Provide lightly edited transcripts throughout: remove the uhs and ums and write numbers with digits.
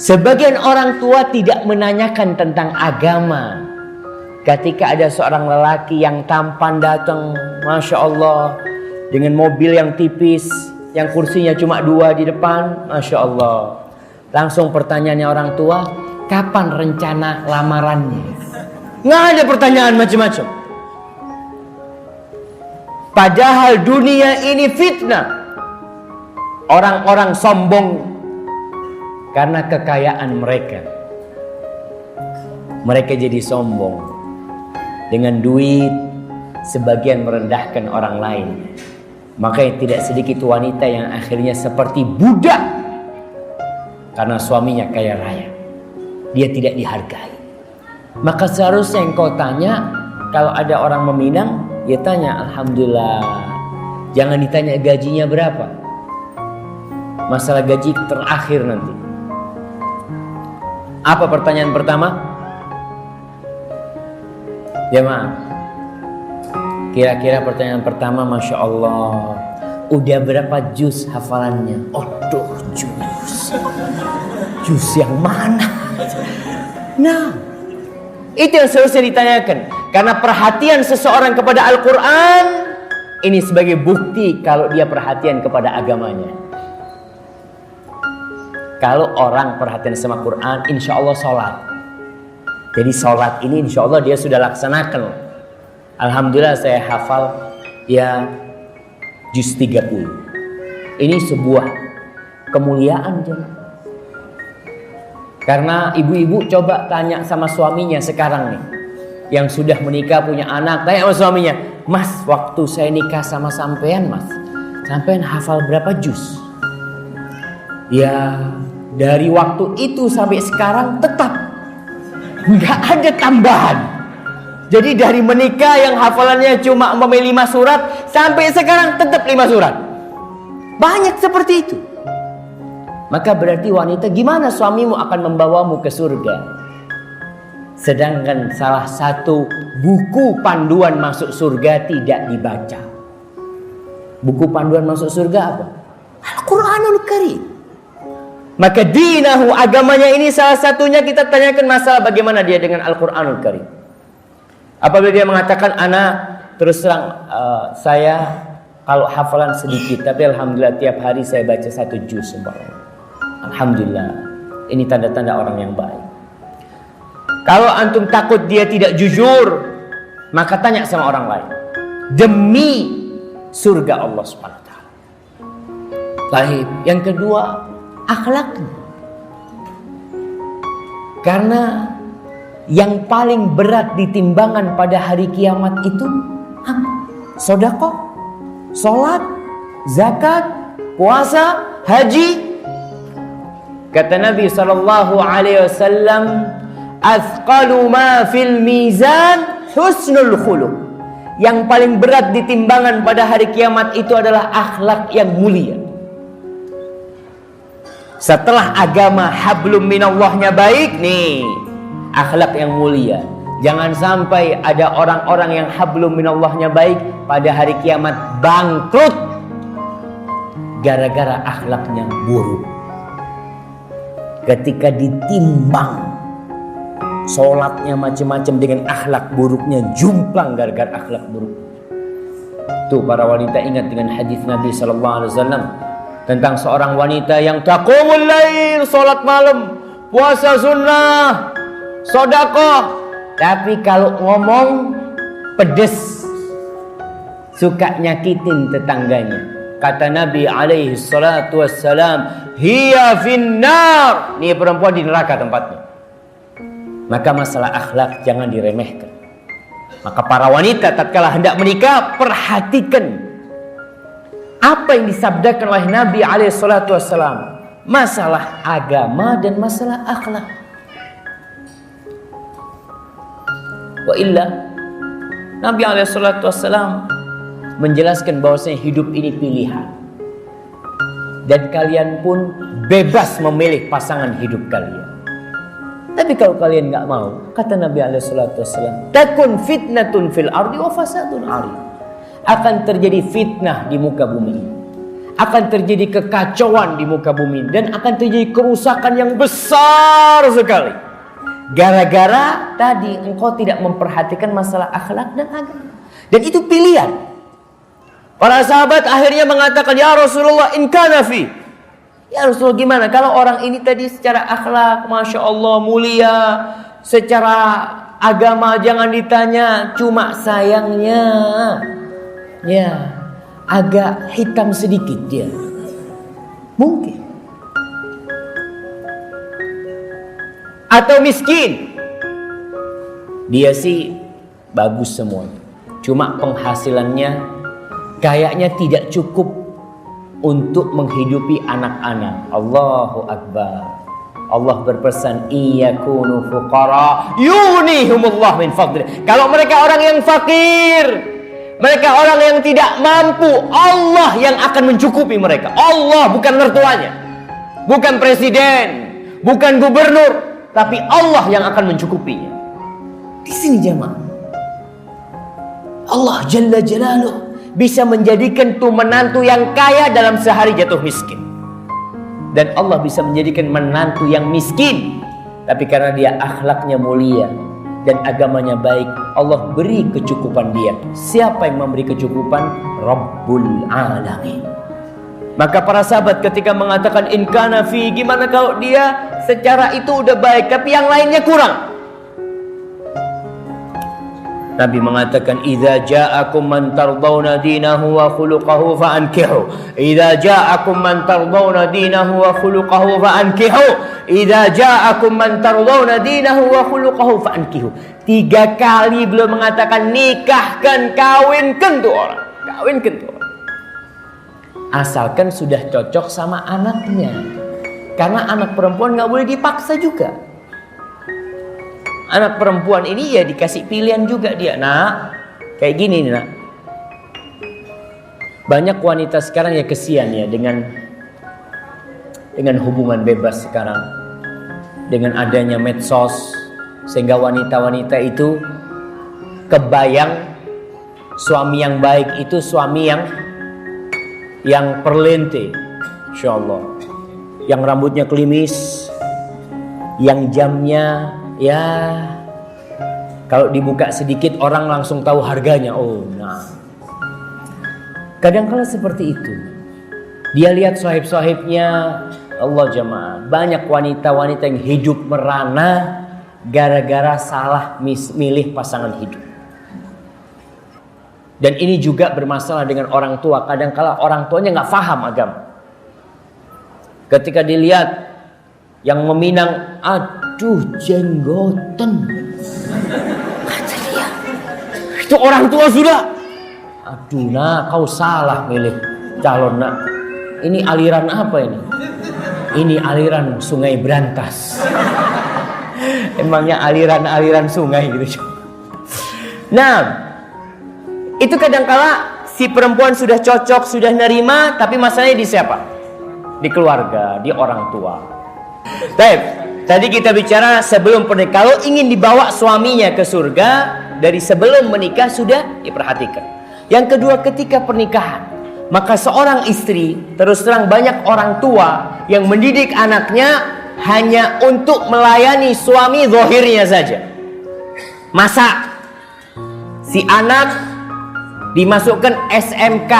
Sebagian orang tua tidak menanyakan tentang agama. Ketika ada seorang lelaki yang tampan datang, Masya Allah, dengan mobil yang tipis, yang kursinya cuma 2 di depan, Masya Allah. Langsung pertanyaannya orang tua, kapan rencana lamarannya? Nggak ada pertanyaan macam-macam. Padahal dunia ini fitnah. Orang-orang sombong karena kekayaan mereka. Mereka jadi sombong. Dengan duit, sebagian merendahkan orang lain. Makanya tidak sedikit wanita yang akhirnya seperti budak karena suaminya kaya raya. Dia tidak dihargai. Maka seharusnya yang kau tanya, kalau ada orang meminang, ya tanya Alhamdulillah. Jangan ditanya gajinya berapa. Masalah gaji terakhir nanti. Apa pertanyaan pertama? Jemaah, kira-kira pertanyaan pertama, Masya Allah, udah berapa juz hafalannya? Aduh, juz yang mana? Nah, itu yang seharusnya ditanyakan. Karena perhatian seseorang kepada Al-Quran, ini sebagai bukti kalau dia perhatian kepada agamanya. Kalau orang perhatian sama Quran, insya Allah sholat. Jadi sholat ini insya Allah dia sudah laksanakan. Alhamdulillah saya hafal ya juz 30. Ini sebuah kemuliaan. Karena ibu-ibu coba tanya sama suaminya sekarang nih, yang sudah menikah punya anak, tanya sama suaminya, Mas, waktu saya nikah sama sampean, Mas, sampean hafal berapa juz? Ya dari waktu itu sampai sekarang tetap nggak ada tambahan. Jadi dari menikah yang hafalannya cuma 5 surat sampai sekarang tetap 5 surat. Banyak seperti itu. Maka berarti wanita, gimana suamimu akan membawamu ke surga? Sedangkan salah satu buku panduan masuk surga tidak dibaca. Buku panduan masuk surga apa? Al-Quranul Karim. Maka dinahu, agamanya ini salah satunya kita tanyakan masalah bagaimana dia dengan Al-Quranul Karim. Apabila dia mengatakan, anak terus terang saya kalau hafalan sedikit, tapi Alhamdulillah tiap hari saya baca 1 juz. Alhamdulillah, ini tanda-tanda orang yang baik. Kalau antum takut dia tidak jujur, maka tanya sama orang lain. Demi surga Allah Subhanahu wa taala. Baik, yang kedua, akhlaknya. Karena yang paling berat di timbangan pada hari kiamat itu apa? Sedekah, salat, zakat, puasa, haji. Kata Nabi sallallahu alaihi wasallam, "Athqalu ma fil mizan husnul khuluq." Yang paling berat di timbangan pada hari kiamat itu adalah akhlak yang mulia. Setelah agama hablum minallahnya baik, nih akhlak yang mulia. Jangan sampai ada orang-orang yang hablum minallahnya baik pada hari kiamat bangkrut gara-gara akhlaknya buruk. Ketika ditimbang, sholatnya macam-macam dengan akhlak buruknya jumplang gara-gara akhlak buruk. Tuh para wanita ingat dengan hadis Nabi SAW tentang seorang wanita yang taqumul lail, sholat malam, puasa sunnah, sedekah, tapi kalau ngomong pedes, suka nyakitin tetangganya. Kata Nabi alaihi salatu wassalam, hiya finnar, ini perempuan di neraka tempatnya. Maka masalah akhlak jangan diremehkan. Maka para wanita tatkala hendak menikah, perhatikan apa yang disabdakan oleh Nabi alaihi salatu wassalam, masalah agama dan masalah akhlak. Wa illa, Nabi alaihi salatu wassalam menjelaskan bahwasanya hidup ini pilihan. Dan kalian pun bebas memilih pasangan hidup kalian. Tapi kalau kalian nggak mau, kata Nabi SAW, takun fitnatun fil ardi wa fasadun 'arid. Akan terjadi fitnah di muka bumi. akan terjadi kekacauan di muka bumi dan akan terjadi kerusakan yang besar sekali. Gara-gara tadi engkau tidak memperhatikan masalah akhlak dan agama. Dan itu pilihan. Para sahabat akhirnya mengatakan, ya Rasulullah, in kana fi. Ya Rasulullah, gimana kalau orang ini tadi secara akhlak Masya Allah mulia, secara agama jangan ditanya, cuma sayangnya ya agak hitam sedikit dia. Mungkin. Atau miskin. Dia sih bagus semuanya, cuma penghasilannya kayaknya tidak cukup untuk menghidupi anak-anak. Allahu Akbar. Allah berpesan, iyakunu fuqara yughnihumullah min fadli. Kalau mereka orang yang fakir, mereka orang yang tidak mampu, Allah yang akan mencukupi mereka. Allah, bukan mertuanya, bukan presiden, bukan gubernur, tapi Allah yang akan mencukupinya. Di sini jemaah, Allah Jalla Jalaluh bisa menjadikan tuh menantu yang kaya dalam sehari jatuh miskin. Dan Allah bisa menjadikan menantu yang miskin, tapi karena dia akhlaknya mulia dan agamanya baik, Allah beri kecukupan dia. Siapa yang memberi kecukupan? Rabbul Alamin. Maka para sahabat ketika mengatakan in kana fi, gimana kalau dia secara itu udah baik tapi yang lainnya kurang? Nabi mengatakan, idza ja'akum man tardawna dinahu wa khuluquhu fa'ankihu. Idza ja'akum man tardawna dinahu wa khuluquhu fa'ankihu. Idza ja'akum man tardawna dinahu wa khuluquhu fa'ankihu. 3 kali beliau mengatakan, nikahkan, kawinkan tuh orang. Kawinkan tuh orang. Asalkan sudah cocok sama anaknya. Karena anak perempuan gak boleh dipaksa juga. Anak perempuan ini ya dikasih pilihan juga dia. Nak, kayak gini nih nak. Banyak wanita sekarang ya kesian ya dengan hubungan bebas sekarang. Dengan adanya medsos. Sehingga wanita-wanita itu kebayang suami yang baik itu suami yang perlente. Insya Allah. Yang rambutnya klimis. Yang jamnya ya kalau dibuka sedikit orang langsung tahu harganya. Oh, nah. Kadang-kala seperti itu. Dia lihat sahib-sahibnya, Allah jamaah, banyak wanita-wanita yang hidup merana gara-gara salah milih pasangan hidup. Dan ini juga bermasalah dengan orang tua. Kadang-kala orang tuanya nggak paham agama. Ketika dilihat yang meminang, aduh jenggotan, kata dia, itu orang tua sudah. Aduh nak, kau salah milih calon nak. Ini aliran apa ini? Ini aliran Sungai Brantas. Emangnya aliran sungai gitu. Nah, itu kadangkala si perempuan sudah cocok, sudah nerima, tapi masalahnya di siapa? Di keluarga, di orang tua. Baik, tadi kita bicara sebelum pernikahan. Kalau ingin dibawa suaminya ke surga, dari sebelum menikah sudah diperhatikan. Yang kedua, ketika pernikahan, maka seorang istri, terus terang banyak orang tua yang mendidik anaknya hanya untuk melayani suami zahirnya saja. Masa si anak dimasukkan SMK,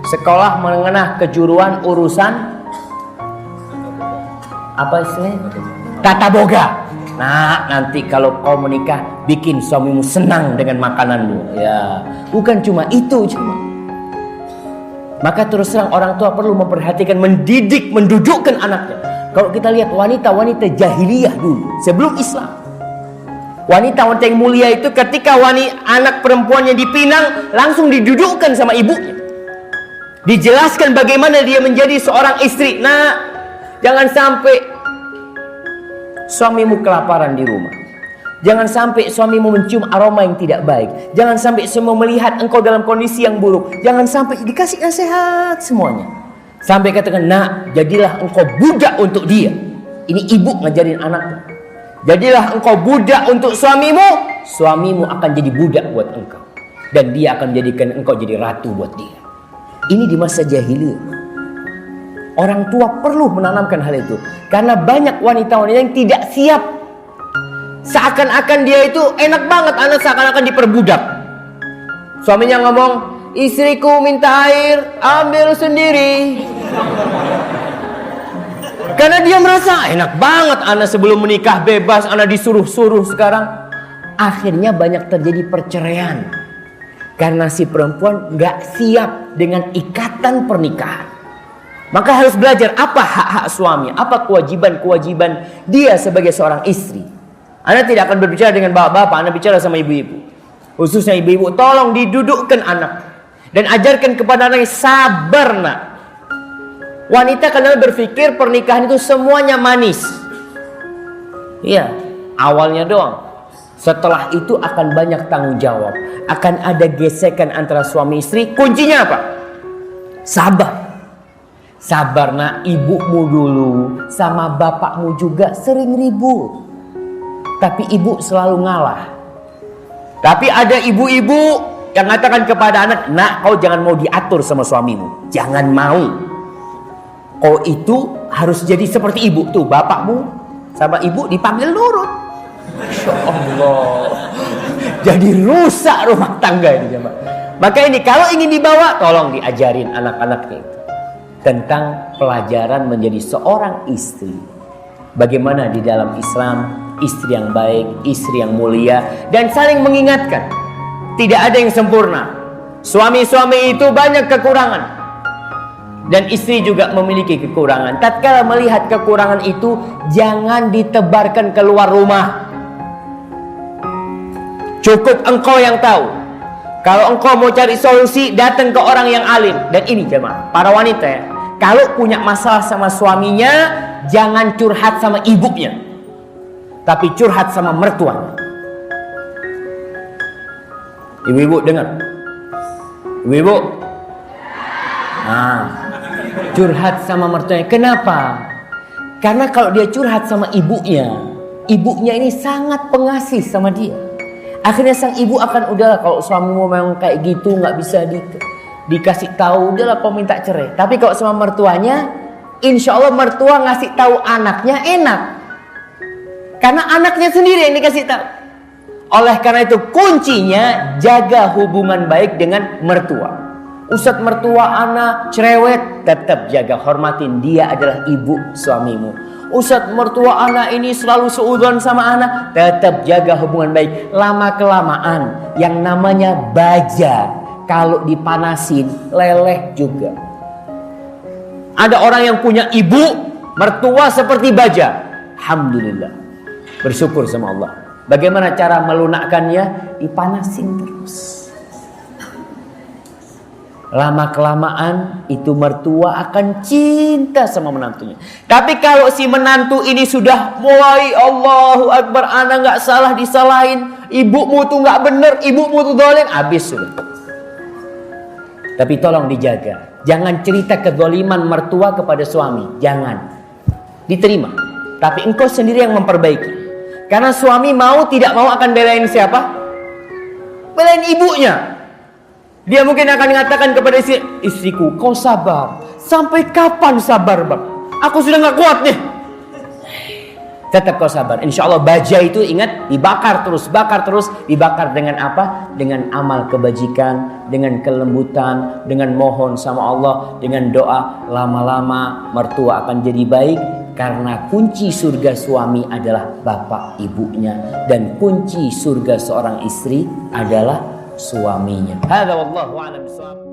sekolah menengah kejuruan urusan apa istilahnya? Tata boga. Nah, nanti kalau kau menikah, bikin suamimu senang dengan makananmu. Ya, bukan cuma itu cuma. Maka terus terang orang tua perlu memperhatikan, mendidik, mendudukkan anaknya. Kalau kita lihat wanita-wanita jahiliyah dulu, sebelum Islam, wanita-wanita yang mulia itu ketika anak perempuannya dipinang, langsung didudukkan sama ibunya. Dijelaskan bagaimana dia menjadi seorang istri. Nah, jangan sampai suamimu kelaparan di rumah. Jangan sampai suamimu mencium aroma yang tidak baik. Jangan sampai semua melihat engkau dalam kondisi yang buruk. Jangan sampai dikasih nasihat semuanya. Sampai katakan, nak, jadilah engkau budak untuk dia. Ini ibu ngajarin anaknya. Jadilah engkau budak untuk suamimu. Suamimu akan jadi budak buat engkau. Dan dia akan menjadikan engkau jadi ratu buat dia. Ini di masa jahiliyah. Orang tua perlu menanamkan hal itu. Karena banyak wanita-wanita yang tidak siap. Seakan-akan dia itu enak banget, anak seakan-akan diperbudak. Suaminya ngomong, istriku minta air, ambil sendiri. Karena dia merasa enak banget, anak sebelum menikah bebas, anak disuruh-suruh sekarang. Akhirnya banyak terjadi perceraian. Karena si perempuan gak siap dengan ikatan pernikahan. Maka harus belajar apa hak-hak suami, apa kewajiban-kewajiban dia sebagai seorang istri. Anda tidak akan berbicara dengan bapak-bapak, Anda bicara sama ibu-ibu. Khususnya ibu-ibu, tolong didudukkan anak. Dan ajarkan kepada anaknya, sabar nak. Wanita kadang berpikir pernikahan itu semuanya manis. Iya, awalnya doang. Setelah itu akan banyak tanggung jawab. Akan ada gesekan antara suami istri. Kuncinya apa? Sabar. Sabar nak, ibumu dulu sama bapakmu juga sering ribut. Tapi ibu selalu ngalah. Tapi ada ibu-ibu yang mengatakan kepada anak, nak kau jangan mau diatur sama suamimu. Jangan mau. Kau itu harus jadi seperti ibu. Tuh bapakmu sama ibu dipanggil nurut. Masya Allah. Jadi rusak rumah tangga ini. Maka ini kalau ingin dibawa, tolong diajarin anak-anaknya itu tentang pelajaran menjadi seorang istri. Bagaimana di dalam Islam istri yang baik, istri yang mulia, dan saling mengingatkan. Tidak ada yang sempurna. Suami-suami itu banyak kekurangan, dan istri juga memiliki kekurangan. Tatkala melihat kekurangan itu, jangan ditebarkan keluar rumah. Cukup engkau yang tahu. Kalau engkau mau cari solusi, datang ke orang yang alim. Dan ini jemaah, para wanita ya, kalau punya masalah sama suaminya, jangan curhat sama ibunya, tapi curhat sama mertuanya. Ibu-ibu dengar? Ibu-ibu? Nah, curhat sama mertuanya. Kenapa? Karena kalau dia curhat sama ibunya, ibunya ini sangat pengasih sama dia. Akhirnya sang ibu akan, udahlah kalau suamimu memang kayak gitu, nggak bisa dikasih tahu, udahlah kau minta cerai. Tapi kalau sama mertuanya, insya Allah mertua ngasih tahu anaknya enak. Karena anaknya sendiri yang dikasih tahu. Oleh karena itu kuncinya jaga hubungan baik dengan mertua. Ustadz, mertua anak cerewet, tetap jaga, hormatin, dia adalah ibu suamimu. Ustadz, mertua anak ini selalu seudon sama anak, tetap jaga hubungan baik. Lama kelamaan yang namanya baja kalau dipanasin leleh juga. Ada orang yang punya ibu mertua seperti baja, alhamdulillah, bersyukur sama Allah. Bagaimana cara melunakkannya? Dipanasin terus. Lama kelamaan itu mertua akan cinta sama menantunya. Tapi kalau si menantu ini sudah mulai Allahu Akbar, anak nggak salah disalahin, ibumu tuh nggak bener, ibumu tuh dolen, habis sudah. Tapi tolong dijaga, jangan cerita kezaliman mertua kepada suami, jangan diterima. Tapi engkau sendiri yang memperbaiki. Karena suami mau tidak mau akan belain siapa? Belain ibunya. Dia mungkin akan mengatakan kepada istriku, kau sabar. Sampai kapan sabar bang? Aku sudah gak kuat nih. Tetap kau sabar. Insya Allah baja itu ingat, dibakar terus, bakar terus. Dibakar dengan apa? Dengan amal kebajikan, dengan kelembutan, dengan mohon sama Allah, dengan doa. Lama-lama mertua akan jadi baik. Karena kunci surga suami adalah bapak ibunya. Dan kunci surga seorang istri adalah suaminya. Hadza wallahu a'lam bishawab.